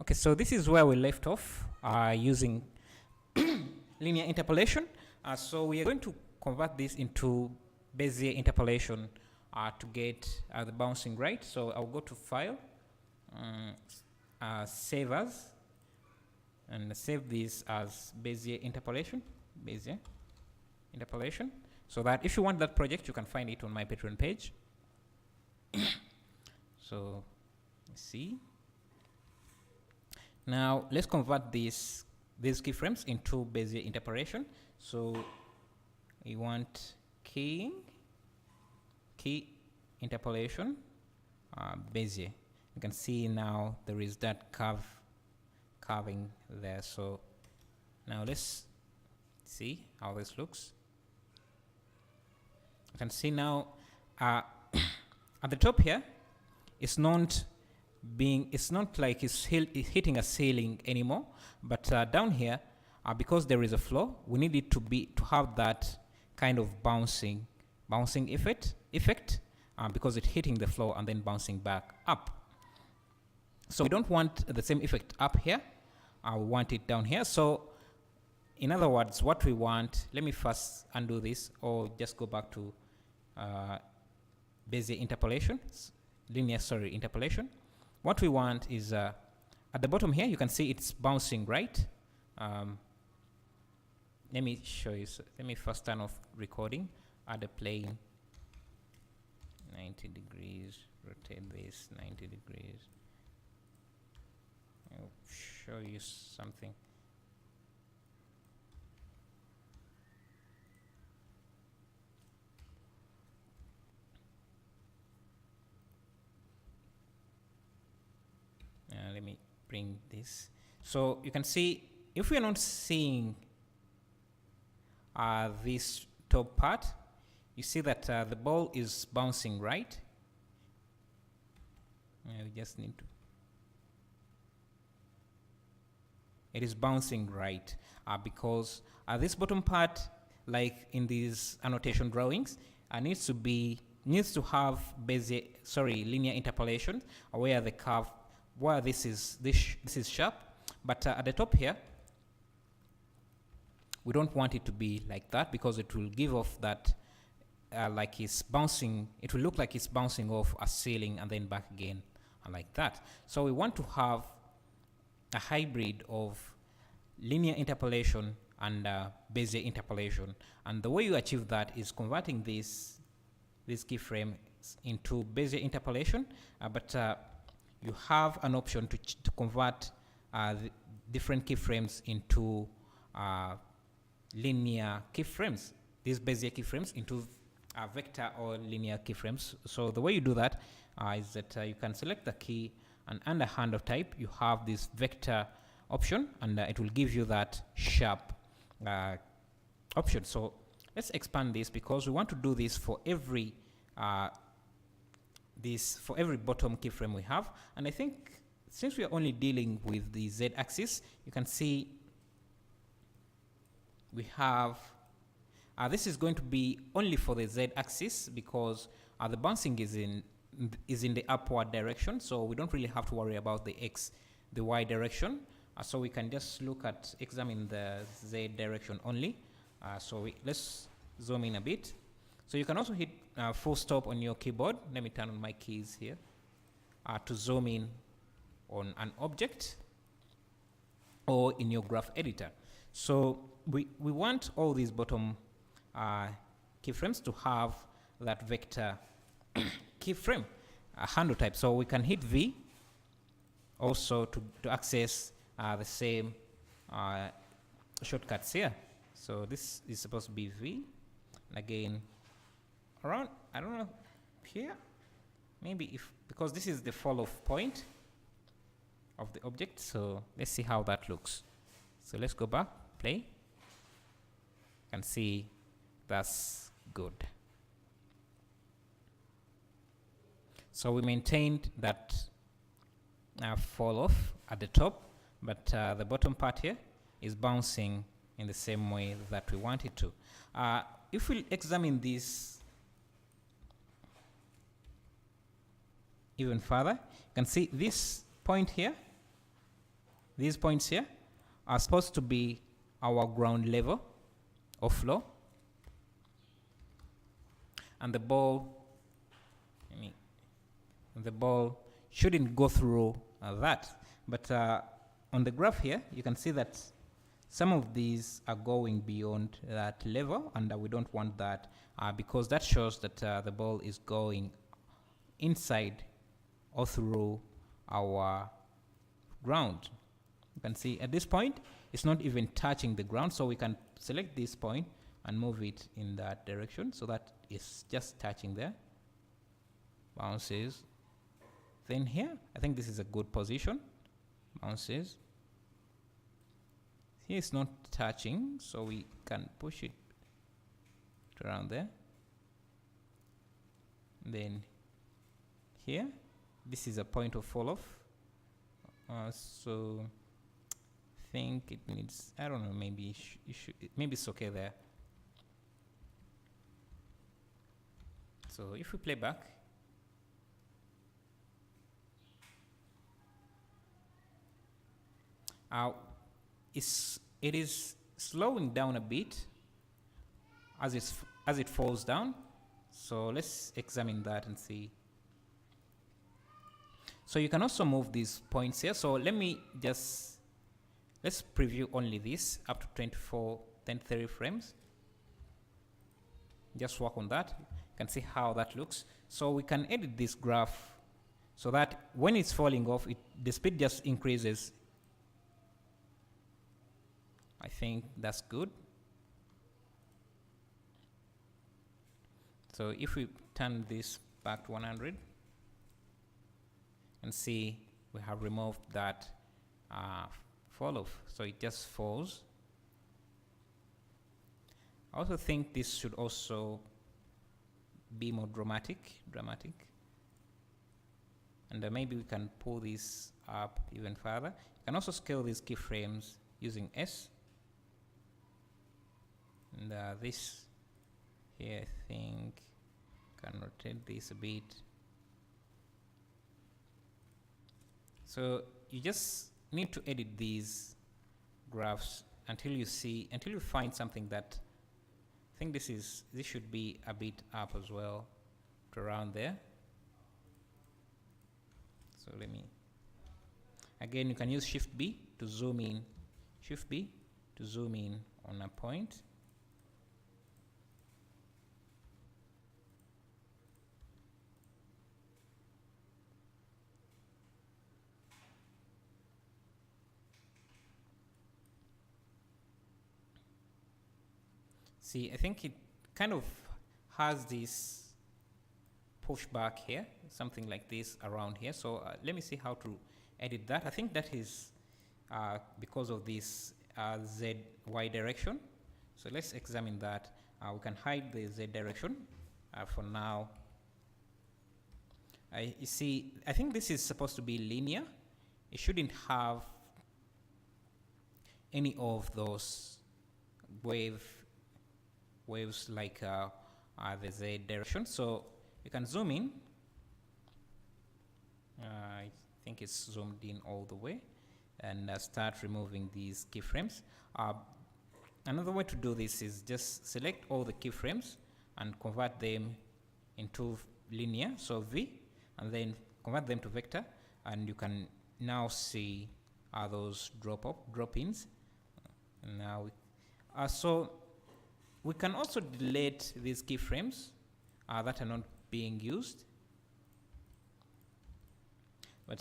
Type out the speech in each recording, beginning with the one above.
Okay, so this is where we left off using linear interpolation. So we are going to convert this into Bezier interpolation to get the bouncing rate. So I'll go to File, Save As, and save this as Bezier interpolation. Bezier interpolation. So that if you want that project, you can find it on my Patreon page. So let's see. Now let's convert these keyframes into Bezier interpolation. So we want key interpolation Bezier. You can see now there is that carving there. So now let's see how this looks. You can see now at the top here, it's not like it's hitting a ceiling anymore, but down here, because there is a floor, we need it to have that kind of bouncing effect because it's hitting the floor and then bouncing back up. So we don't want the same effect up here. We want it down here. So in other words, what we want, let me first undo this or just go back to Bezier interpolation, interpolation. What we want is at the bottom here, you can see it's bouncing, right? Let me show you. Let me first turn off recording, add a plane, 90 degrees, rotate this 90 degrees. I'll show you something. Let me bring this. So you can see if we are not seeing this top part, you see that the ball is bouncing, right? We just need to. It is bouncing, right? Because this bottom part, like in these annotation drawings, needs to have linear interpolation where the curve, where this is sharp, but at the top here, we don't want it to be like that because it will give off that like it's bouncing. It will look like it's bouncing off a ceiling and then back again, like that. So we want to have a hybrid of linear interpolation and Bezier interpolation, and the way you achieve that is converting this keyframe into Bezier interpolation, but you have an option to convert the different keyframes into linear keyframes, these Bezier keyframes into vector or linear keyframes. So the way you do that is that you can select the key, and under handle type you have this vector option, and it will give you that sharp option. So let's expand this because we want to do this for every bottom keyframe we have. And I think since we are only dealing with the z-axis, you can see we have this is going to be only for the z-axis because the bouncing is in the upward direction, so we don't really have to worry about the y direction. So we can just examine the z direction only. So let's zoom in a bit. So you can also hit full stop on your keyboard. Let me turn on my keys here to zoom in on an object or in your graph editor. So we want all these bottom keyframes to have that vector keyframe handle type. So we can hit V also to access the same shortcuts here. So this is supposed to be V, and again around, I don't know, here maybe, because this is the fall off point of the object. So let's see how that looks. So let's go back, play. You can see that's good. So we maintained that fall off at the top, but the bottom part here is bouncing in the same way that we want it to. If we examine this even further, you can see this point here these points here are supposed to be our ground level or floor, and the ball shouldn't go through that. But on the graph here, you can see that some of these are going beyond that level, and we don't want that because that shows that the ball is going inside or through our ground. You can see at this point it's not even touching the ground, so we can select this point and move it in that direction so that it's just touching there, bounces. Then here I think this is a good position, bounces. Here it's not touching, so we can push it around there. Then here, this is a point of fall off. So I think it needs, I don't know, maybe maybe it's okay there. So if we play back, it is slowing down a bit as it falls down. So let's examine that and see. So you can also move these points here. So let's preview only this up to 1030 frames. Just work on that. You can see how that looks. So we can edit this graph so that when it's falling off, the speed just increases. I think that's good. So if we turn this back to 100 and see, we have removed that fall off, so it just falls. I also think this should also be more dramatic, and maybe we can pull this up even further. You can also scale these keyframes using S, and this here, I think, can rotate this a bit. So you just need to edit these graphs until you find something that, I think this should be a bit up as well to around there. So again, you can use Shift B to zoom in, on a point. See, I think it kind of has this pushback here, something like this around here. So let me see how to edit that. I think that is because of this ZY direction. So let's examine that. We can hide the Z direction for now. You see, I think this is supposed to be linear. It shouldn't have any of those waves like the Z direction. So you can zoom in. I think it's zoomed in all the way, and start removing these keyframes. Another way to do this is just select all the keyframes and convert them into linear, so V, and then convert them to vector, and you can now see those drop-ins. Now, so we can also delete these keyframes that are not being used. But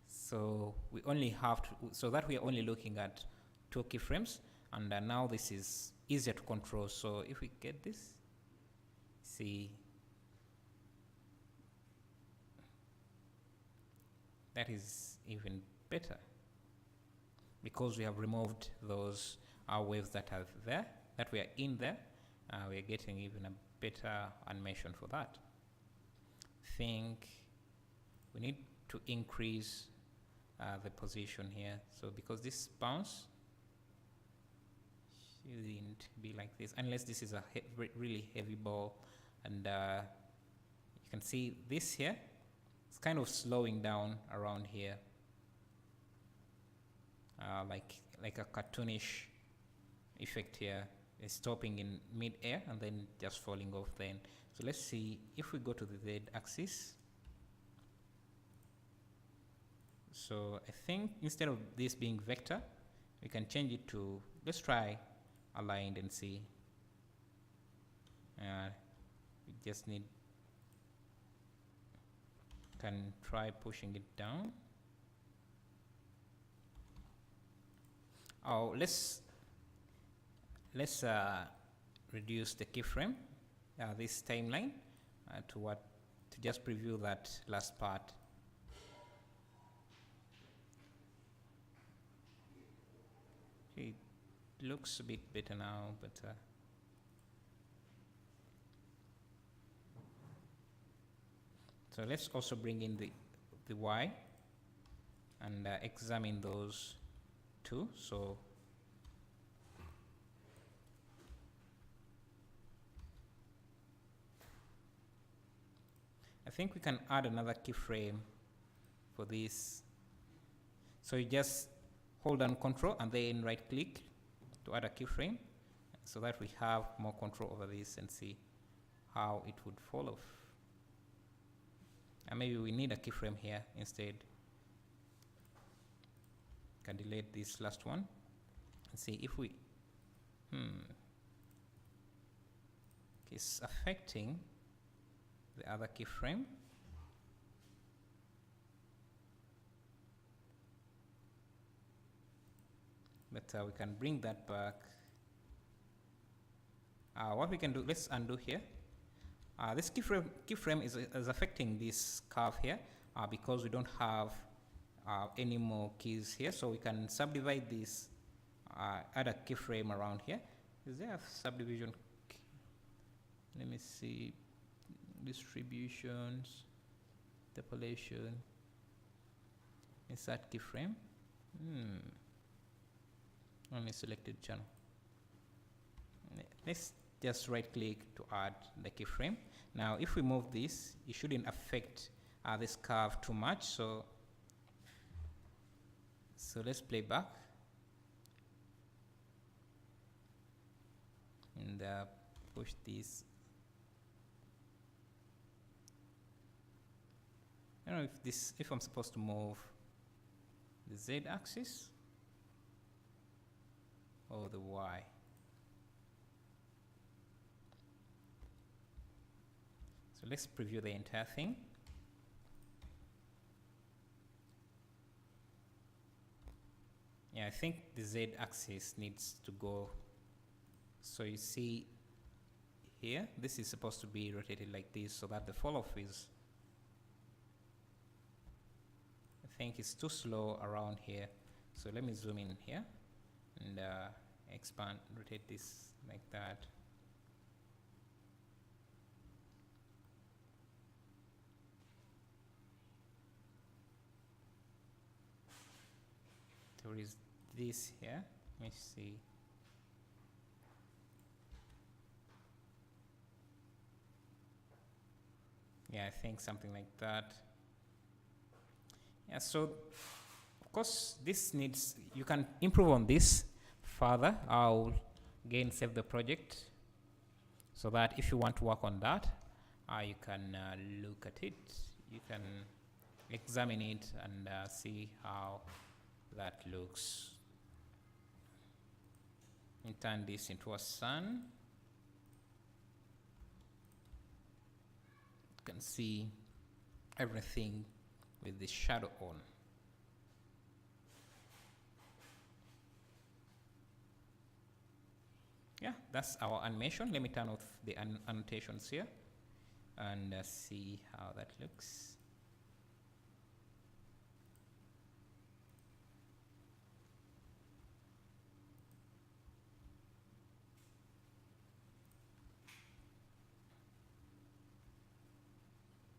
so we only have to, so that we are only looking at 2 keyframes, and now this is easier to control. So if we get this, see, that is even better because we have removed those waves that are there, that we are in there. We are getting even a better animation for that. I think we need to increase the position here. So because this bounce shouldn't be like this unless this is a really heavy ball, and you can see this here It's kind of slowing down around here, like a cartoonish effect here. It's stopping in mid-air and then just falling off then. So let's see if we go to the z-axis. So I think instead of this being vector, we can change it to, let's try aligned and see. We just need, can try pushing it down. Oh, let's reduce the keyframe, this timeline, to just preview that last part. It looks a bit better now, but so let's also bring in the Y and examine those two. So I think we can add another keyframe for this. So you just hold down Control and then right click to add a keyframe, so that we have more control over this and see how it would fall off. And maybe we need a keyframe here instead. Can delete this last one and see if we it's affecting the other keyframe. But we can bring that back. What we can do, let's undo here. This keyframe is affecting this curve here because we don't have any more keys here. So we can subdivide this, add a keyframe around here. Is there a subdivision key? Let me see. Distributions, interpolation. Insert keyframe. Only selected channel. Let's just right click to add the keyframe. Now if we move this, it shouldn't affect this curve too much. So let's play back and push this. I don't know if I'm supposed to move the z-axis or the y. So let's preview the entire thing. Yeah, I think the z-axis needs to go. So you see here, this is supposed to be rotated like this so that the fall off is, I think it's too slow around here. So let me zoom in here and expand, rotate this like that. There is this here. Let me see. Yeah, I think something like that. Yeah, so of course this needs, you can improve on this further. I'll again save the project so that if you want to work on that, you can look at it. You can examine it and see how that looks. And turn this into a sun. You can see everything with the shadow on. Yeah, that's our animation. Let me turn off the annotations here and see how that looks.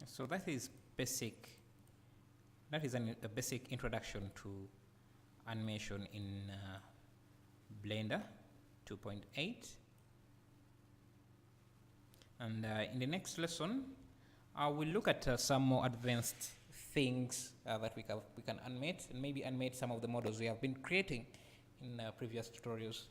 So that is basic. That is a basic introduction to animation in Blender 2.8. And in the next lesson, we'll look at some more advanced things that we can animate, and maybe animate some of the models we have been creating in previous tutorials.